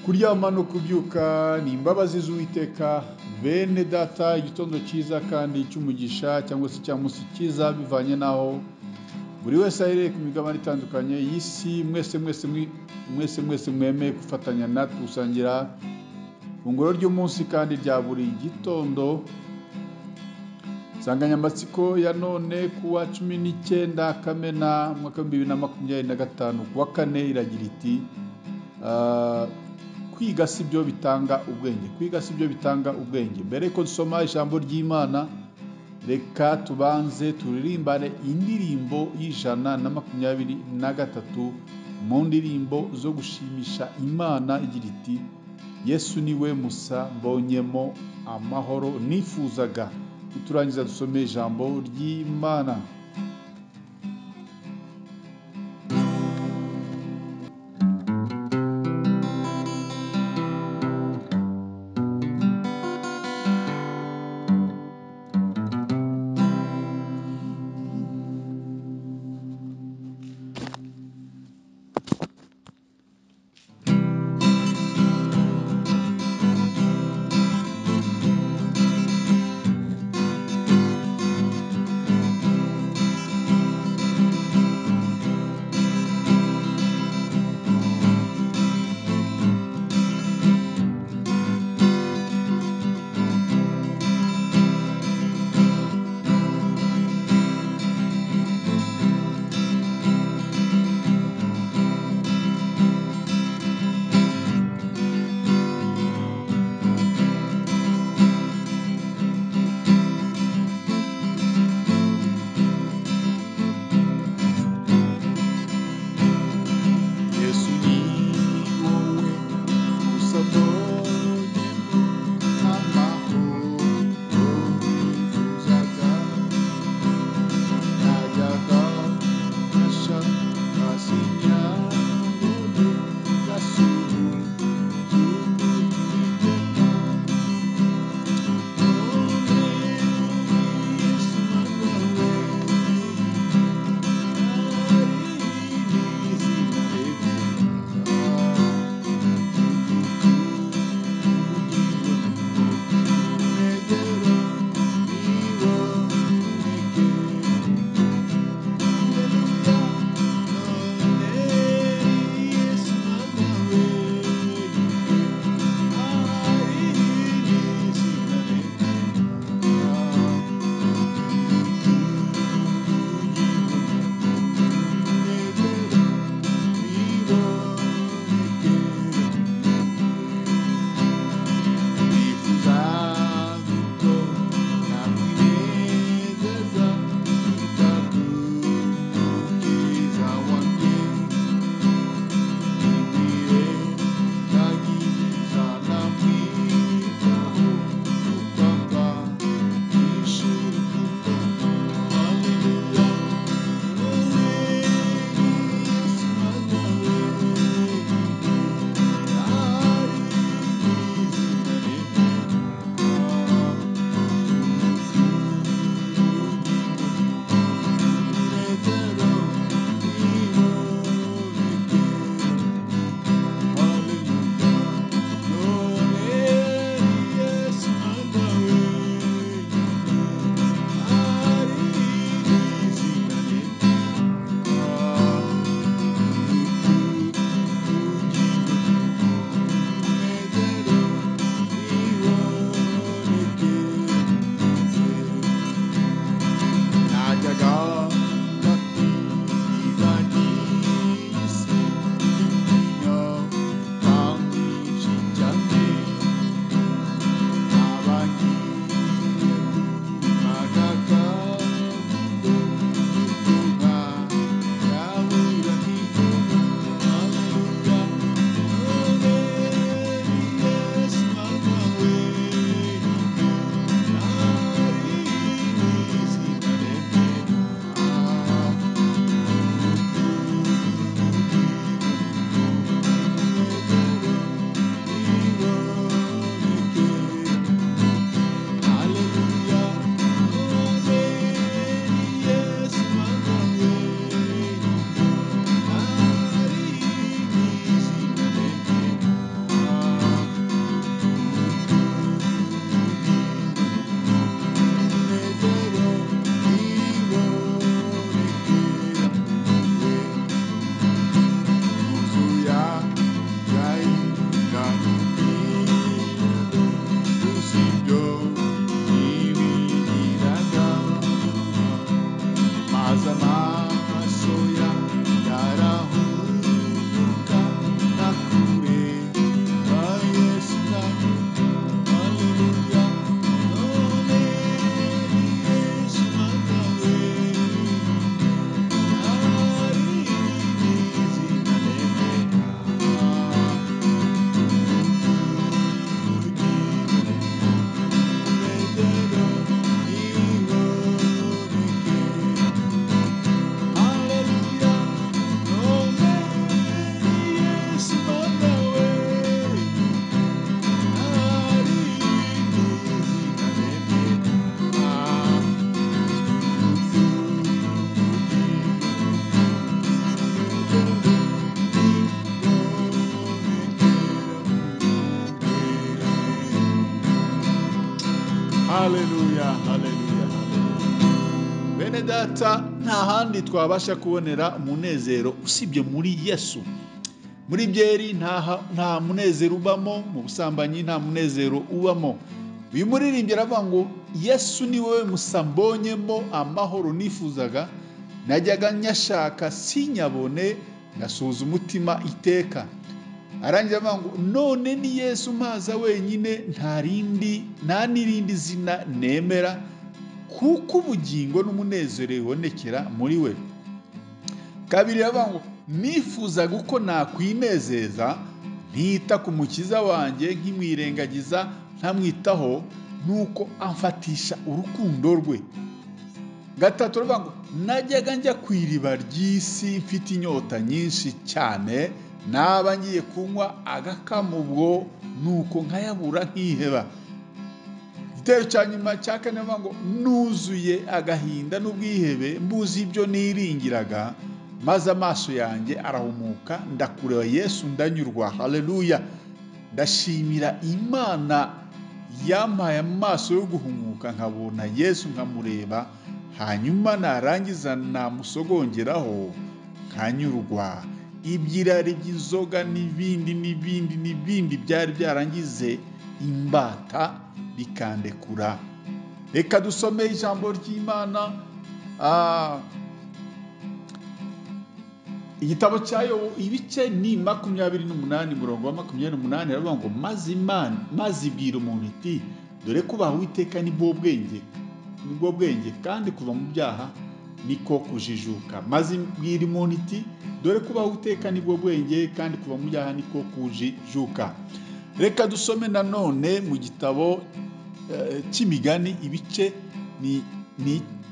Kuryama no kubyuka ni imbabazi z'Uwiteka. Bene data, igitondo cyiza kandi cy'umugisha cyangwa se cya munsi cyiza bivanye naho buri wese ahereye ku migabane itandukanye y'isi. Mwese mwemeye gufatanya natwe gusangira ifunguro ry'umunsi kandi rya buri gitondo. Insanganyamatsiko ya none kuwa 19 Kamena mwaka wa 2025 kuwa kane iragira iti kwiga si byo bitanga ubwenge. Kwiga si byo bitanga ubwenge. Mbere ko dusoma ijambo ry'Imana, reka tubanze turirimbane indirimbo y'123 mu ndirimbo zo gushimisha Imana igira iti Yesu niwe musa mbonyemo amahoro nifuzaga. Turangiza dusome ijambo ry'Imana. haleluya, haleluya, haleluya. Bene data, nta handi twabasha kubonera umunezero usibye muri Yesu. Muri byeri nta munezero ubamo, mu busambanyi nta munezero ubamo. Uyu muririmbyi aravuga ngo Yesu ni wowe musambonyemo amahoro nifuzaga, najyaga nyashaka sinyabone, ngasuhuza umutima iteka. Arangira avuga ngo none ni Yesu mpaza wenyine, nta n'irindi zina nemera, kuko ubugingo n'umunezero bibonekera muri we. Kabiri aravuga ngo nifuzaga uko nakwinezeza, ntita ku mukiza wanjye nkimwirengagiza ntamwitaho, nuko amfatisha urukundo rwe. Gatatu aravuga ngo najyaga njya ku iriba ry'isi mfite inyota nyinshi cyane, naba ngiye kunywa agakama ubwo, nuko nkayabura nkiheba. Igitero cya nyuma cya kane aravuga ngo nuzuye agahinda n'ubwihebe, mbuzi ibyo niringiraga, maze amaso yanjye arahumuka, ndakureba Yesu ndanyurwa. Haleluya. Ndashimira Imana yampaye amaso yo guhumuka, nkabona Yesu nkamureba, hanyuma narangiza namusogongeraho nkanyurwa. Ibyirari by'inzoga n'ibindi byari byarangize imbata bikandekura. Reka dusome ijambo ry'Imana. Igitabo cya Yobu ibice ni 28 murongo wa 28 aravuga ngo maze ibwira umuntu iti dore kubaha Uwiteka nibwo bwenge kandi kuva mu byaha niko kujijuka. Maze ibwira umuntu iti dore kubaha Uwiteka nibwo bwenge kandi kuva mu byaha niko kujijuka. Reka dusome nanone mu gitabo cy'imigani ibice ni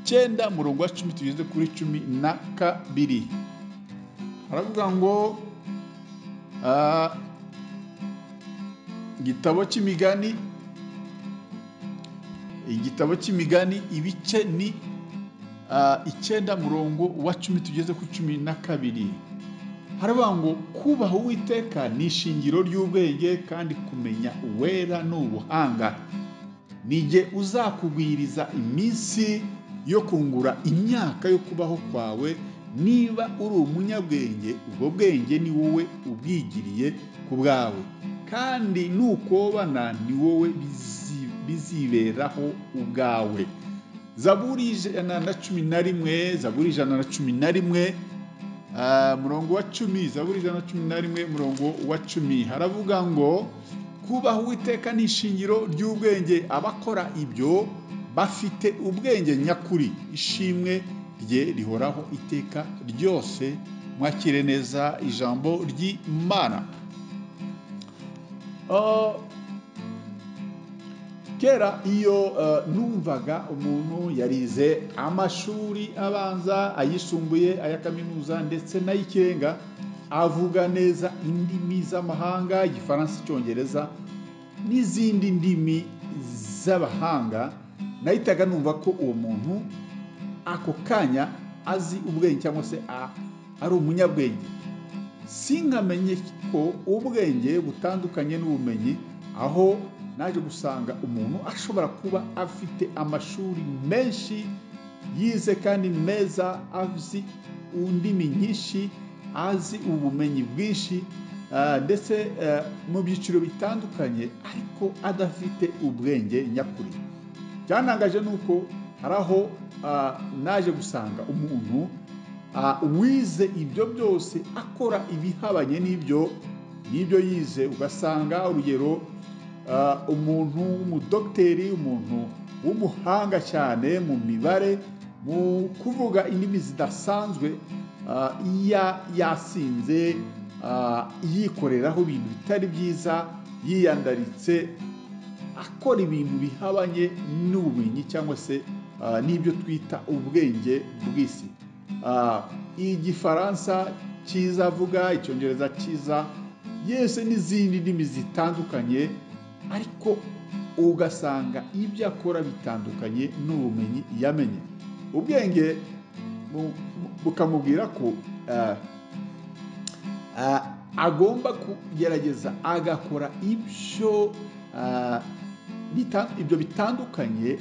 9 murongo wa 10 tugeze kuri 12. Aravuga ngo igitabo cy'imigani ibice ni 9 murongo wa 10 tugeze ku 12. Haravuga ngo kubaha Uwiteka ni ishingiro ry'ubwenge, kandi kumenya uwera n'ubuhanga. Nijye uzakugwiriza iminsi yo kungura imyaka yo kubaho kwawe. Niba uri umunyabwenge, ubwo bwenge ni wowe ubwigiriye ku bwawe, kandi nukobana ni wowe biziberaho ubwawe. Zaburi 111 murongo wa 10. Zaburi 111 murongo wa 10 haravuga ngo kubaha Uwiteka ni ishingiro ry'ubwenge, abakora ibyo bafite ubwenge nyakuri. Ishimwe rye rihoraho iteka ryose. Mwakire neza ijambo ry'Imana. Kera iyo numvaga umuntu yarize amashuri abanza, ayisumbuye, aya kaminuza ndetse n'ay'ikirenga, avuga neza indimi z'amahanga, Igifaransa, Icyongereza n'izindi ndimi z'abahanga, nahitaga numva ko uwo muntu ako kanya azi ubwenge cyangwa se ari umunyabwenge. Sinkamenye ko ubwenge butandukanye n'ubumenyi, aho naje gusanga umuntu ashobora kuba afite amashuri menshi yize kandi meza, azi indimi nyinshi, azi ubumenyi bwinshi, ndetse mu byiciro bitandukanye, ariko adafite ubwenge nyakuri. Cyanangaje nuko haraho naje gusanga umuntu wize ibyo byose akora ibihabanye n'ibyo yize. Ugasanga urugero umuntu w'umudokiteri, umuntu w'umuhanga cyane mu mibare, mu kuvuga indimi zidasanzwe, yasinze, yikoreraho ibintu bitari byiza, yiyandaritse, akora ibintu bihabanye n'ubumenyi cyangwa se n'ibyo twita ubwenge bw'isi. Igifaransa cyiza avuga, Icyongereza cyiza, yese n'izindi ndimi zitandukanye, ariko ugasanga ibyo akora bitandukanye n'ubumenyi yamenye. Ubwenge bukamubwira ko agomba kugerageza agakora ibyo ibyo bitandukanye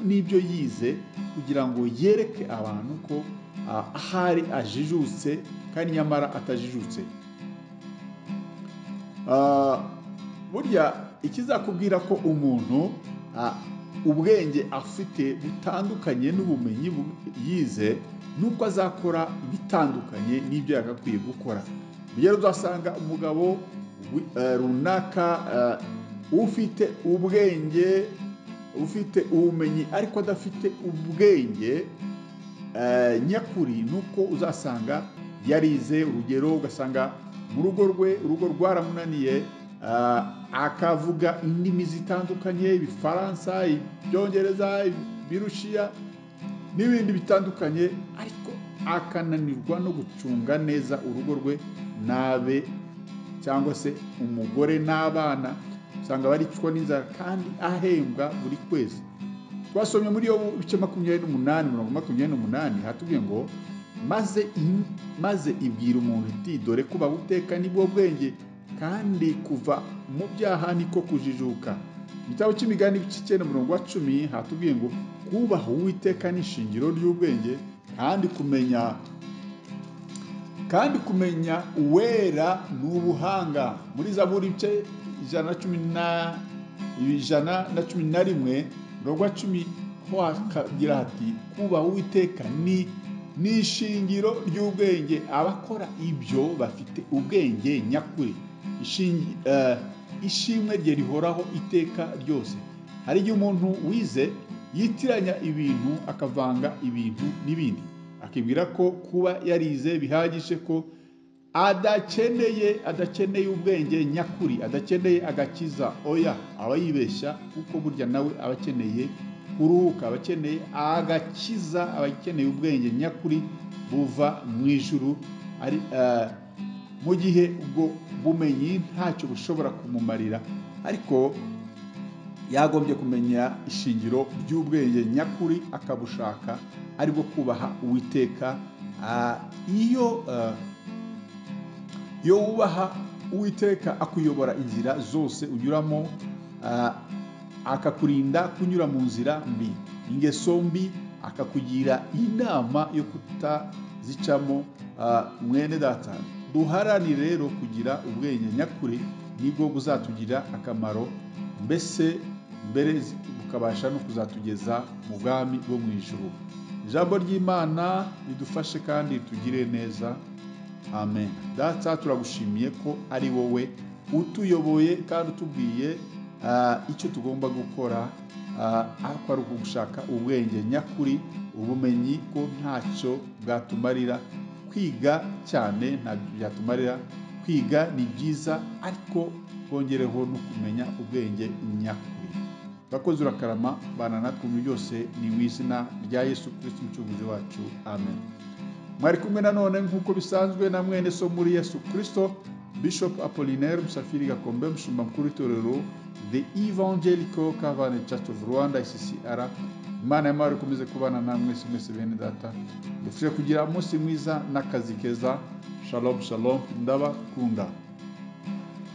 n'ibyo yize kugira ngo yereke abantu ko ahari ajijutse kandi nyamara atajijutse. Burya ikizakubwira ko umuntu ubwenge afite butandukanye n'ubumenyi yize nuko azakora ibitandukanye n'ibyo yagakwiye gukora. Rero uzasanga umugabo runaka ufite ubwenge, ufite ubumenyi ariko adafite ubwenge nyakuri, nuko uzasanga yarize. Urugero, ugasanga mu rugo rwe, urugo rwaramunaniye, akavuga indimi zitandukanye, Ibifaransa, Ibyongereza, Ibirushiya n'ibindi bitandukanye, ariko akananirwa no gucunga neza urugo rwe n'abe cyangwa se umugore n'abana. Usanga baricwa n'inzara kandi ahembwa buri kwezi. Twasomye muri yo bice 28 hatubwiye ngo maze ibwira umuntu iti dore kuba guteka nibwo bwenge kandi kuva mu byaha niko kujijuka. Igitabo cy'Imigani bice 9:10 hatubwiye ngo kubaha Uwiteka ni ishingiro ry'ubwenge kandi kumenya uwera n'ubuhanga. Muri Zaburi bice 111 ho hakagira hati kubaha Uwiteka ni ishingiro ry'ubwenge. Abakora ibyo bafite ubwenge nyakuri. Ishimwe rye rihoraho iteka ryose. Hari igihe umuntu wize yitiranya ibintu, akavanga ibintu n'ibindi, akibwira ko kuba yarize bihagije, ko adakeneye ubwenge nyakuri, adakeneye agakiza. Oya, aba yibeshya, kuko burya nawe aba akeneye kuruhuka, aba akeneye agakiza, aba akeneye ubwenge nyakuri buva mu ijuru. Mu gihe ubwo bumenyi ntacyo bushobora kumumarira, ariko yagombye kumenya ishingiro ry'ubwenge nyakuri, akabushaka, aribwo kubaha Uwiteka. Iyo wubaha Uwiteka akuyobora inzira zose unyuramo, akakurinda kunyura mu nzira mbi, ingeso mbi, akakugira inama yo kutazicamo. Mwene data, duharanire rero kugira ubwenge nyakuri, nibwo buzatugirira akamaro, mbere bukabasha no kuzatugeza mu bwami bwo mu ijuru. Ijambo ry'Imana ridufashe kandi ritugire neza. Amen. Data, turagushimiye ko ari wowe utuyoboye kandi utubwiye icyo tugomba gukora, ako ari ukugushaka ubwenge nyakuri, ubumenyi ko ntacyo bwatumarira. Kwiga cyane ntabyo byatumarira. Kwiga ni byiza, ariko bongereho no kumenya ubwenge nyakuri. Urakoze, urakarama, bana natwe mu byose, ni mu izina rya Yesu Kristo umucunguzi wacu. Amen. Mwari kumwe nanone nk'uko bisanzwe na mwene so muri Yesu Kristo, Bishop Apollinaire Musafiri Gakombe, umushumba mukuru w'itorero The Evangelical Covenant Church of Rwanda ICCR. Imana y'amahoro ikomeze kubana namwe mwese bene data. Dufashe kugira umunsi mwiza n'akazi keza. Shalom shalom, ndabakunda.